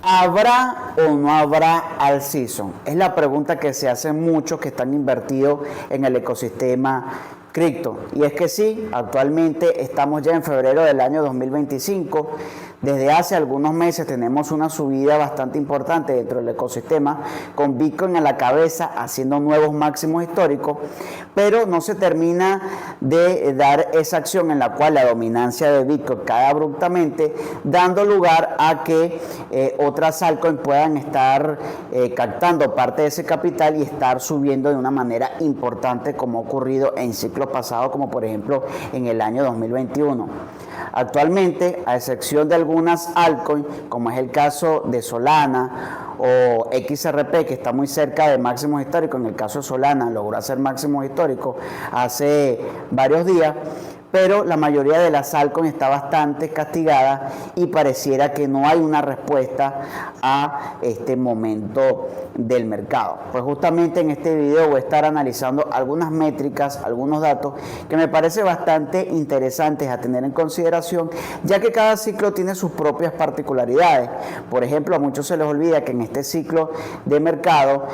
¿Habrá o no habrá all season? Es la pregunta que se hacen muchos que están invertidos en el ecosistema cripto. Y es que sí, actualmente estamos ya en febrero del año 2025. Desde hace algunos meses tenemos una subida bastante importante dentro del ecosistema, con Bitcoin a la cabeza haciendo nuevos máximos históricos, pero no se termina de dar esa acción en la cual la dominancia de Bitcoin cae abruptamente, dando lugar a que otras altcoins puedan estar captando parte de ese capital y estar subiendo de una manera importante, como ha ocurrido en ciclos pasados, como por ejemplo en el año 2021. Actualmente, a excepción de algunas altcoins, como es el caso de Solana o XRP, que está muy cerca de máximos históricos, en el caso de Solana logró hacer máximos históricos hace varios días, pero la mayoría de las altcoins está bastante castigada y pareciera que no hay una respuesta a este momento del mercado. Pues justamente en este video voy a estar analizando algunas métricas, algunos datos que me parece bastante interesantes a tener en consideración, ya que cada ciclo tiene sus propias particularidades. Por ejemplo, a muchos se les olvida que en este ciclo de mercado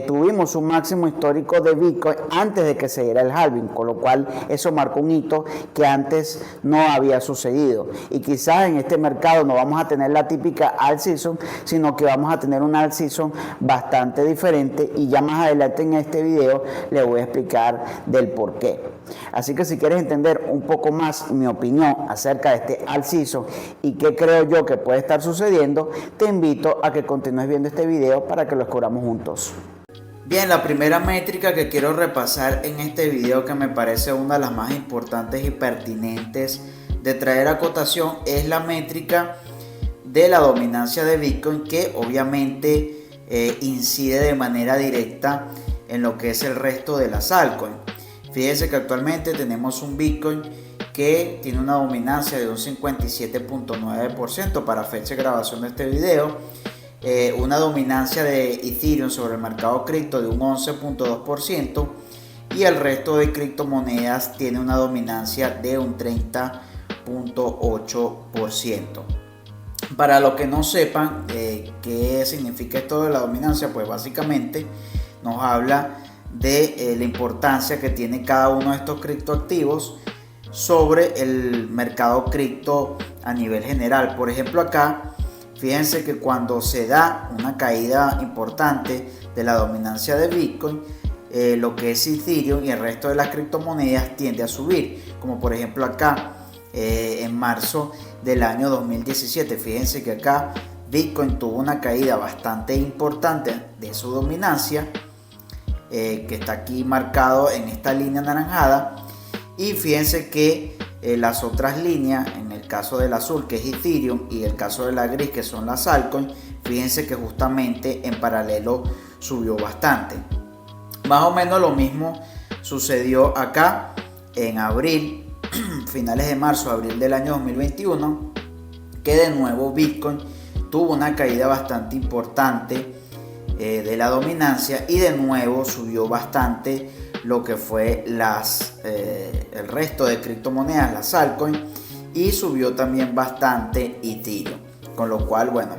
tuvimos un máximo histórico de Bitcoin antes de que se diera el halving, con lo cual eso marcó un hito que antes no había sucedido. Y quizás en este mercado no vamos a tener la típica all season, sino que vamos a tener una all season bastante diferente, y ya más adelante en este video les voy a explicar del por qué. Así que si quieres entender un poco más mi opinión acerca de este all season y qué creo yo que puede estar sucediendo, te invito a que continúes viendo este video para que lo descubramos juntos. Bien, la primera métrica que quiero repasar en este video, que me parece una de las más importantes y pertinentes de traer a cotación, es la métrica de la dominancia de Bitcoin, que obviamente incide de manera directa en lo que es el resto de las altcoins. Fíjense que actualmente tenemos un Bitcoin que tiene una dominancia de un 57.9% para fecha de grabación de este video. Una dominancia de Ethereum sobre el mercado cripto de un 11.2%, y el resto de criptomonedas tiene una dominancia de un 30.8%. Para los que no sepan qué significa esto de la dominancia, pues básicamente nos habla de la importancia que tiene cada uno de estos criptoactivos sobre el mercado cripto a nivel general. Por ejemplo, acá fíjense que cuando se da una caída importante de la dominancia de Bitcoin, lo que es Ethereum y el resto de las criptomonedas tiende a subir, como por ejemplo acá en marzo del año 2017. Fíjense que acá Bitcoin tuvo una caída bastante importante de su dominancia, que está aquí marcado en esta línea anaranjada, y fíjense que las otras líneas, en el caso del azul que es Ethereum y el caso de la gris que son las altcoins, fíjense que justamente en paralelo subió bastante. Más o menos lo mismo sucedió acá en abril, finales de marzo, abril del año 2021, que de nuevo Bitcoin tuvo una caída bastante importante de la dominancia, y de nuevo subió bastante lo que fue el resto de criptomonedas, las altcoins, y subió también bastante Ethereum, con lo cual, bueno,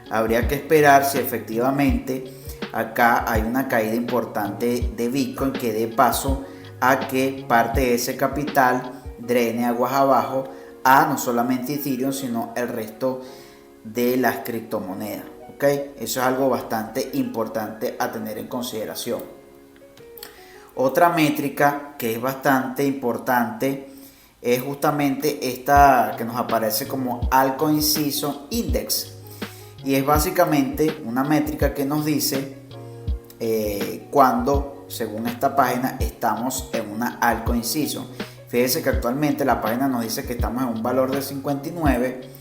habría que esperar si efectivamente acá hay una caída importante de Bitcoin que dé paso a que parte de ese capital drene aguas abajo a no solamente Ethereum, sino el resto de las criptomonedas. ¿Okay? Eso es algo bastante importante a tener en consideración. Otra métrica que es bastante importante es justamente esta que nos aparece como Altcoin Season Index, y es básicamente una métrica que nos dice cuando, según esta página, estamos en una Altcoin Season. Fíjense que actualmente la página nos dice que estamos en un valor de 59,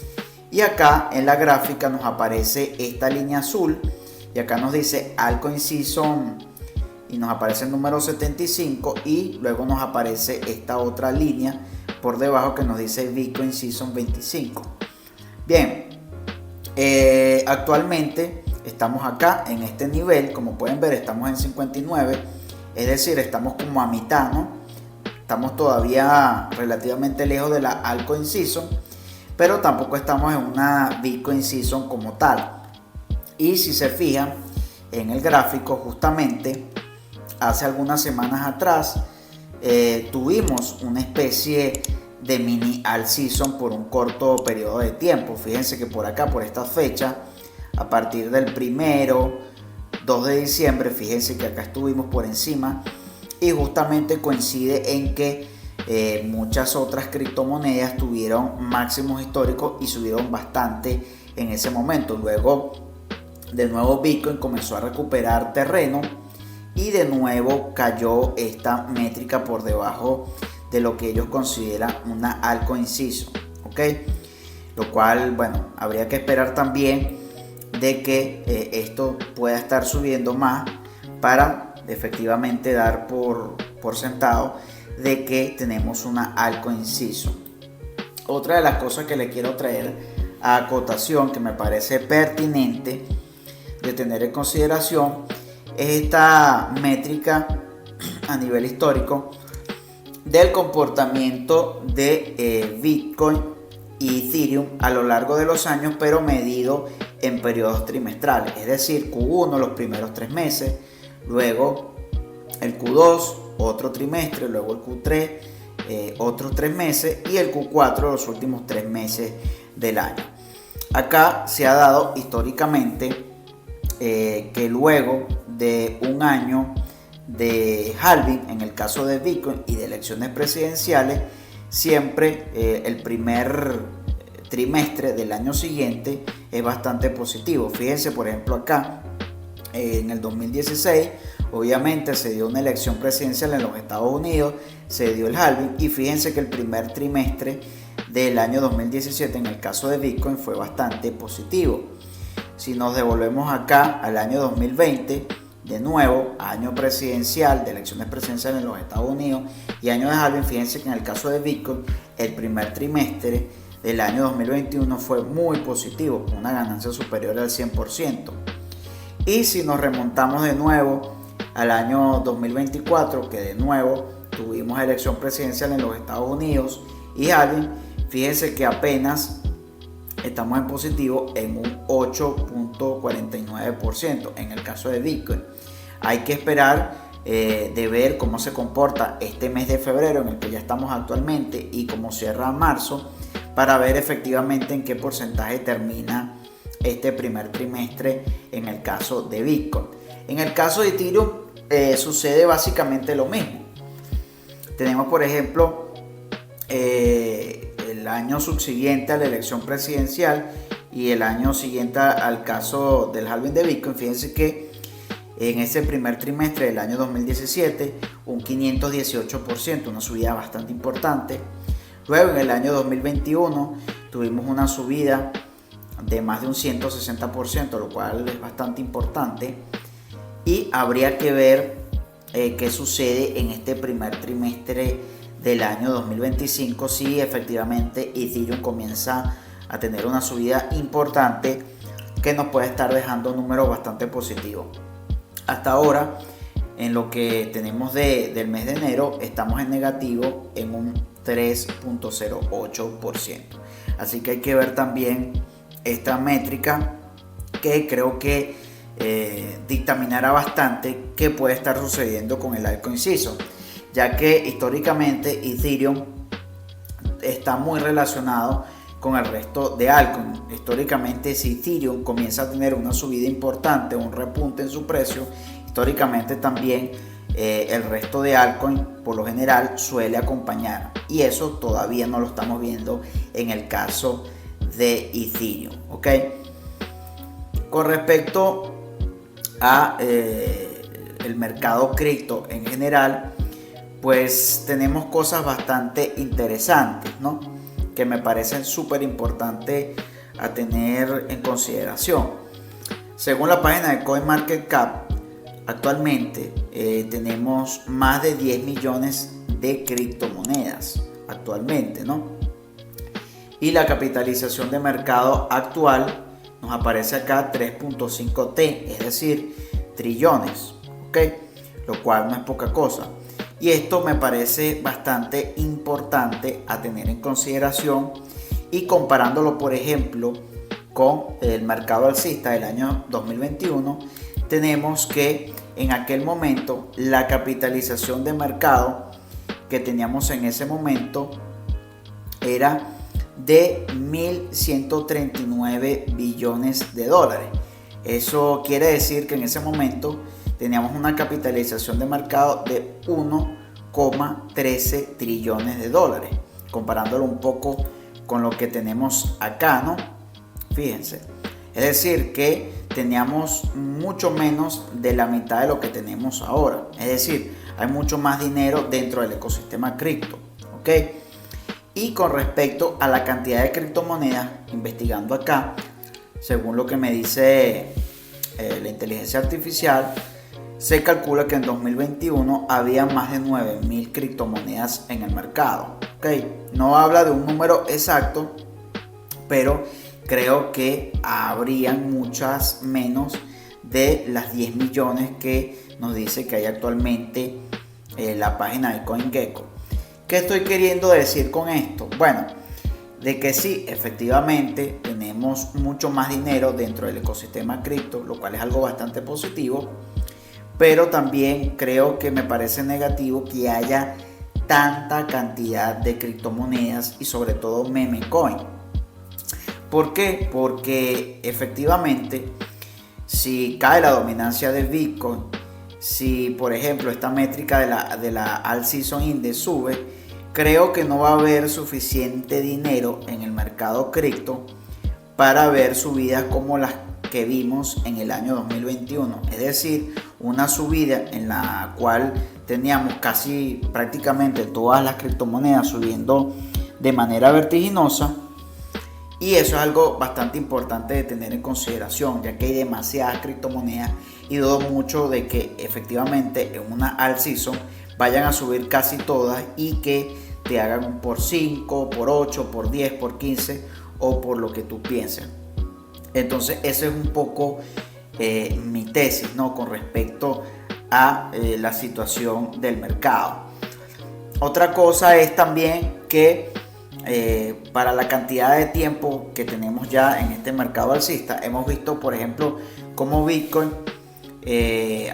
y acá en la gráfica nos aparece esta línea azul, y acá nos dice Altcoin Season y nos aparece el número 75, y luego nos aparece esta otra línea por debajo que nos dice Bitcoin Season 25. Bien, actualmente estamos acá en este nivel, como pueden ver estamos en 59, es decir, estamos como a mitad, ¿no? Estamos todavía relativamente lejos de la Altcoin Season, pero tampoco estamos en una Bitcoin Season como tal. Y si se fijan en el gráfico, justamente hace algunas semanas atrás tuvimos una especie de mini all season por un corto periodo de tiempo. Fíjense que por acá, por esta fecha, a partir del 2 de diciembre, fíjense que acá estuvimos por encima, y justamente coincide en que muchas otras criptomonedas tuvieron máximos históricos y subieron bastante en ese momento. Luego, de nuevo, Bitcoin comenzó a recuperar terreno y de nuevo cayó esta métrica por debajo de lo que ellos consideran una altcoin season, ¿ok? Lo cual, bueno, habría que esperar también de que esto pueda estar subiendo más para efectivamente dar por sentado de que tenemos una altcoin season. Otra de las cosas que le quiero traer a acotación, que me parece pertinente de tener en consideración, es esta métrica a nivel histórico del comportamiento de Bitcoin y Ethereum a lo largo de los años, pero medido en periodos trimestrales, es decir, Q1 los primeros 3 meses, luego el Q2 otro trimestre, luego el Q3 otros 3 meses y el Q4 los últimos 3 meses del año. Acá se ha dado históricamente que luego de un año de halving en el caso de Bitcoin y de elecciones presidenciales, siempre el primer trimestre del año siguiente es bastante positivo. Fíjense, por ejemplo, acá en el 2016 obviamente se dio una elección presidencial en los Estados Unidos, se dio el halving, y fíjense que el primer trimestre del año 2017 en el caso de Bitcoin fue bastante positivo. Si nos devolvemos acá al año 2020, de nuevo, año presidencial, de elecciones presidenciales en los Estados Unidos y año de halving, fíjense que en el caso de Bitcoin, el primer trimestre del año 2021 fue muy positivo, con una ganancia superior al 100%. Y si nos remontamos de nuevo al año 2024, que de nuevo tuvimos elección presidencial en los Estados Unidos y halving, fíjense que apenas estamos en positivo en un 8.49% en el caso de Bitcoin. Hay que esperar de ver cómo se comporta este mes de febrero en el que ya estamos actualmente y cómo cierra marzo, para ver efectivamente en qué porcentaje termina este primer trimestre en el caso de Bitcoin. En el caso de Ethereum sucede básicamente lo mismo. Tenemos, por ejemplo, el año subsiguiente a la elección presidencial y el año siguiente al caso del halving de Bitcoin. Fíjense que en ese primer trimestre del año 2017 un 518%, una subida bastante importante. Luego en el año 2021 tuvimos una subida de más de un 160%, lo cual es bastante importante, y habría que ver qué sucede en este primer trimestre del año 2025 si efectivamente Ethereum comienza a tener una subida importante que nos puede estar dejando números bastante positivos. Hasta ahora, en lo que tenemos del mes de enero, estamos en negativo en un 3.08%. Así que hay que ver también esta métrica, que creo que dictaminará bastante qué puede estar sucediendo con el altcoin season, ya que históricamente Ethereum está muy relacionado con el resto de altcoins. Históricamente, si Ethereum comienza a tener una subida importante, un repunte en su precio, históricamente también el resto de altcoins por lo general suele acompañar, y eso todavía no lo estamos viendo en el caso de Ethereum, ¿ok? Con respecto a el mercado cripto en general, pues tenemos cosas bastante interesantes, ¿no?, que me parecen súper importantes a tener en consideración. Según la página de CoinMarketCap, actualmente tenemos más de 10 millones de criptomonedas actualmente, ¿no? Y la capitalización de mercado actual nos aparece acá 3.5 T, es decir, trillones, ¿ok? Lo cual no es poca cosa. Y esto me parece bastante importante a tener en consideración, y comparándolo, por ejemplo, con el mercado alcista del año 2021, tenemos que en aquel momento la capitalización de mercado que teníamos en ese momento era de 1.139 billones de dólares. Eso quiere decir que en ese momento teníamos una capitalización de mercado de 1,13 trillones de dólares, comparándolo un poco con lo que tenemos acá, ¿no? Fíjense, es decir que teníamos mucho menos de la mitad de lo que tenemos ahora, es decir, hay mucho más dinero dentro del ecosistema cripto, ¿ok? Y con respecto a la cantidad de criptomonedas, investigando acá, según lo que me dice la inteligencia artificial, se calcula que en 2021 había más de 9.000 criptomonedas en el mercado. ¿Okay? No habla de un número exacto, pero creo que habrían muchas menos de las 10 millones que nos dice que hay actualmente la página de CoinGecko. ¿Qué estoy queriendo decir con esto? Bueno, de que sí, efectivamente tenemos mucho más dinero dentro del ecosistema cripto, lo cual es algo bastante positivo, pero también creo que me parece negativo que haya tanta cantidad de criptomonedas y sobre todo meme coin. ¿Por qué? Porque efectivamente si cae la dominancia de Bitcoin, si por ejemplo esta métrica de la All Season Index sube, creo que no va a haber suficiente dinero en el mercado cripto para ver subidas como las que vimos en el año 2021. Es decir, una subida en la cual teníamos casi prácticamente todas las criptomonedas subiendo de manera vertiginosa. Y eso es algo bastante importante de tener en consideración, ya que hay demasiadas criptomonedas y dudo mucho de que efectivamente en una All Season vayan a subir casi todas y que te hagan un por 5, por 8, por 10, por 15 o por lo que tú pienses. Entonces esa es un poco mi tesis, ¿no? Con respecto a la situación del mercado. Otra cosa es también que para la cantidad de tiempo que tenemos ya en este mercado alcista, hemos visto por ejemplo cómo Bitcoin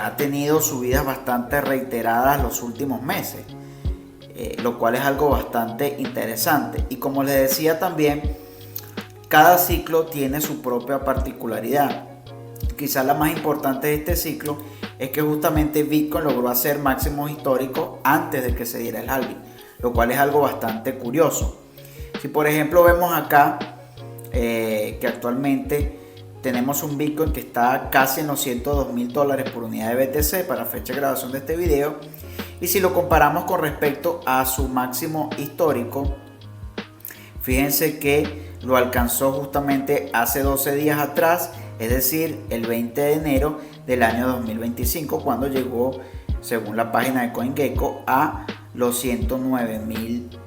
ha tenido subidas bastante reiteradas los últimos meses, lo cual es algo bastante interesante. Y como les decía también, cada ciclo tiene su propia particularidad. Quizás la más importante de este ciclo es que justamente Bitcoin logró hacer máximos históricos antes de que se diera el halving, lo cual es algo bastante curioso. Si por ejemplo vemos acá que actualmente tenemos un Bitcoin que está casi en los $102.000 por unidad de BTC para fecha de grabación de este video, y si lo comparamos con respecto a su máximo histórico, fíjense que lo alcanzó justamente hace 12 días atrás, es decir, el 20 de enero del año 2025, cuando llegó, según la página de CoinGecko, a los $109.000.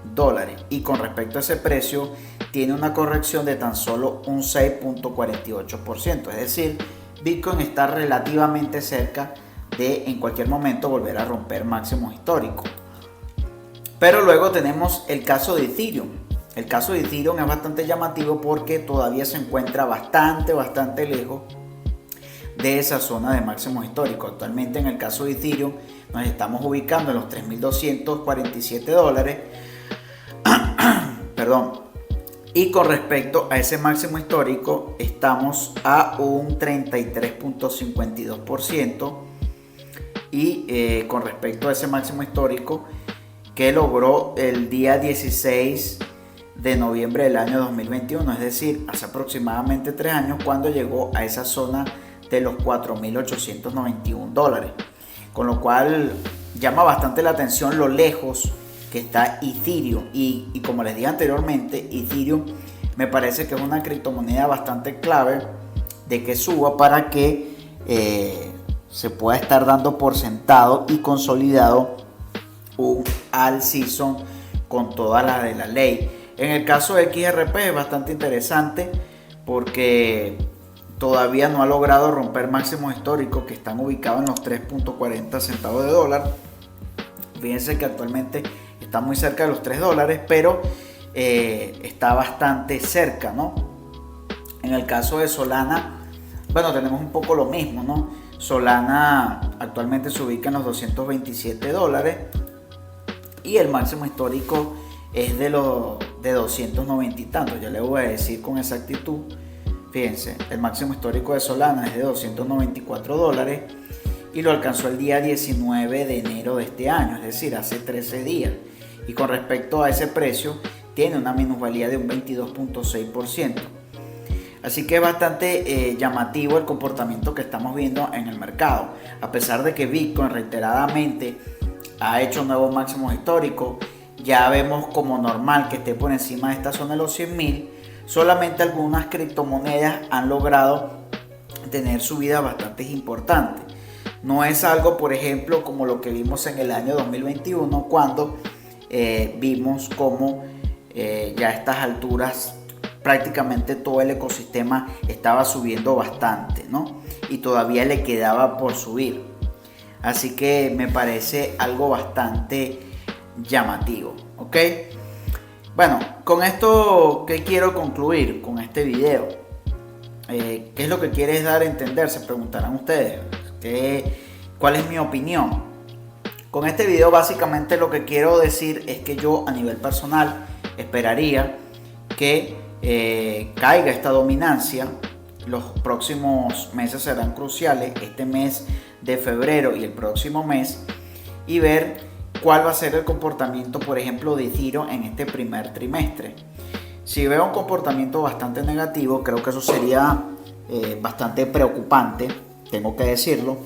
Y con respecto a ese precio, tiene una corrección de tan solo un 6.48%. Es decir, Bitcoin está relativamente cerca de en cualquier momento volver a romper máximos históricos. Pero luego tenemos el caso de Ethereum. El caso de Ethereum es bastante llamativo porque todavía se encuentra bastante lejos de esa zona de máximos históricos. Actualmente en el caso de Ethereum nos estamos ubicando en los $3.247. Perdón. Y con respecto a ese máximo histórico estamos a un 33.52%. Y con respecto a ese máximo histórico que logró el día 16 de noviembre del año 2021, es decir, hace aproximadamente 3 años, cuando llegó a esa zona de los $4.891, con lo cual llama bastante la atención lo lejos que está Ethereum. Y como les dije anteriormente, Ethereum me parece que es una criptomoneda bastante clave de que suba para que se pueda estar dando por sentado y consolidado un all season con toda la de la ley. En el caso de XRP es bastante interesante porque todavía no ha logrado romper máximos históricos que están ubicados en los 3.40 centavos de dólar. Fíjense que actualmente está muy cerca de los $3, pero está bastante cerca, ¿no? En el caso de Solana, bueno, tenemos un poco lo mismo, ¿no? Solana actualmente se ubica en los $227 y el máximo histórico es de 290 y tantos. Ya le voy a decir con exactitud. Fíjense, el máximo histórico de Solana es de $294 y lo alcanzó el día 19 de enero de este año, es decir, hace 13 días. Y con respecto a ese precio, tiene una minusvalía de un 22.6%. Así que es bastante llamativo el comportamiento que estamos viendo en el mercado. A pesar de que Bitcoin reiteradamente ha hecho nuevos máximos históricos, ya vemos como normal que esté por encima de esta zona de los 100.000. Solamente algunas criptomonedas han logrado tener subidas bastante importantes. No es algo, por ejemplo, como lo que vimos en el año 2021, cuando vimos como ya a estas alturas prácticamente todo el ecosistema estaba subiendo bastante, ¿no? Y todavía le quedaba por subir. Así que me parece algo bastante llamativo, ¿ok? Bueno, con esto, ¿qué quiero concluir con este video? ¿Qué es lo que quieres dar a entender? Se preguntarán ustedes. ¿Cuál es mi opinión? Con este video básicamente lo que quiero decir es que yo a nivel personal esperaría que caiga esta dominancia. Los próximos meses serán cruciales, este mes de febrero y el próximo mes, y ver cuál va a ser el comportamiento, por ejemplo, de Ethereum en este primer trimestre. Si veo un comportamiento bastante negativo, creo que eso sería bastante preocupante, tengo que decirlo,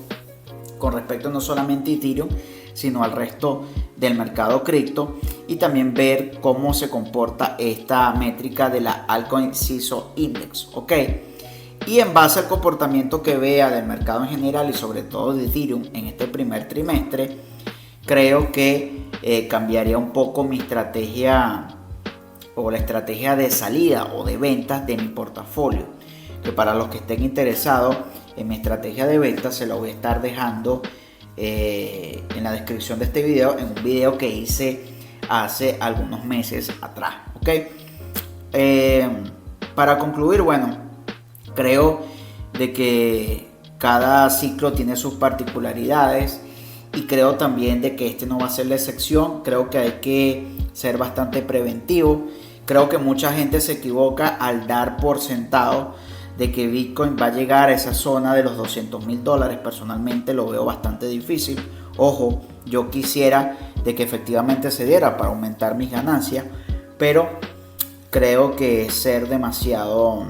con respecto no solamente a Ethereum, sino al resto del mercado cripto, y también ver cómo se comporta esta métrica de la Altcoin CISO Index, ¿ok? Y en base al comportamiento que vea del mercado en general y sobre todo de Ethereum en este primer trimestre, creo que cambiaría un poco mi estrategia o la estrategia de salida o de ventas de mi portafolio, que para los que estén interesados en mi estrategia de ventas se lo voy a estar dejando en la descripción de este video, en un video que hice hace algunos meses atrás, ¿ok? Para concluir, bueno, creo de que cada ciclo tiene sus particularidades y creo también de que este no va a ser la excepción. Creo que hay que ser bastante preventivo. Creo que mucha gente se equivoca al dar por sentado de que Bitcoin va a llegar a esa zona de los $200.000. Personalmente lo veo bastante difícil. Ojo, yo quisiera de que efectivamente se diera para aumentar mis ganancias, pero creo que es ser demasiado,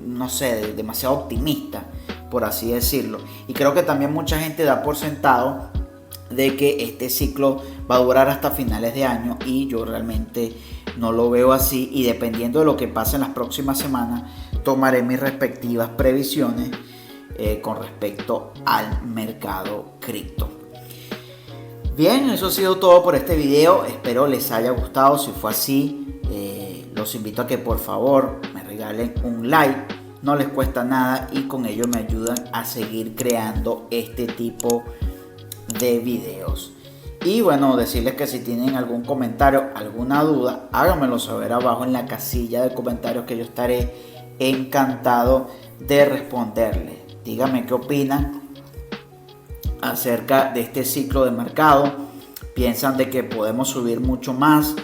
no sé, demasiado optimista, por así decirlo. Y creo que también mucha gente da por sentado de que este ciclo va a durar hasta finales de año, y yo realmente no lo veo así, y dependiendo de lo que pase en las próximas semanas tomaré mis respectivas previsiones con respecto al mercado cripto. Bien, eso ha sido todo por este video, espero les haya gustado. Si fue así, los invito a que por favor me regalen un like, no les cuesta nada y con ello me ayudan a seguir creando este tipo de videos. Y bueno, decirles que si tienen algún comentario, alguna duda, háganmelo saber abajo en la casilla de comentarios, que yo estaré encantado de responderles. Díganme qué opinan acerca de este ciclo de mercado. ¿Piensan de que podemos subir mucho más?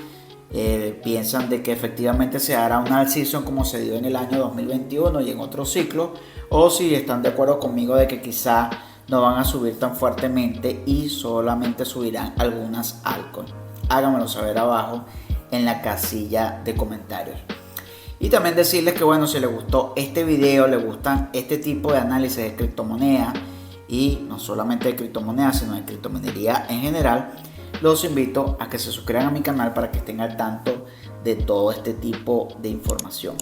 ¿Piensan de que efectivamente se hará un alt season como se dio en el año 2021 y en otro ciclo? ¿O si están de acuerdo conmigo de que quizá no van a subir tan fuertemente y solamente subirán algunas altcoins? Háganmelo saber abajo en la casilla de comentarios. Y también decirles que bueno, si les gustó este video, les gustan este tipo de análisis de criptomonedas, y no solamente de criptomonedas, sino de criptominería en general, los invito a que se suscriban a mi canal para que estén al tanto de todo este tipo de información.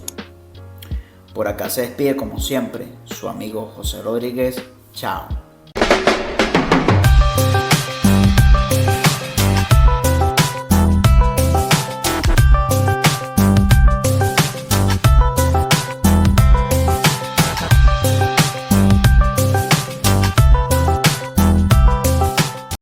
Por acá se despide como siempre su amigo José Rodríguez. Chao.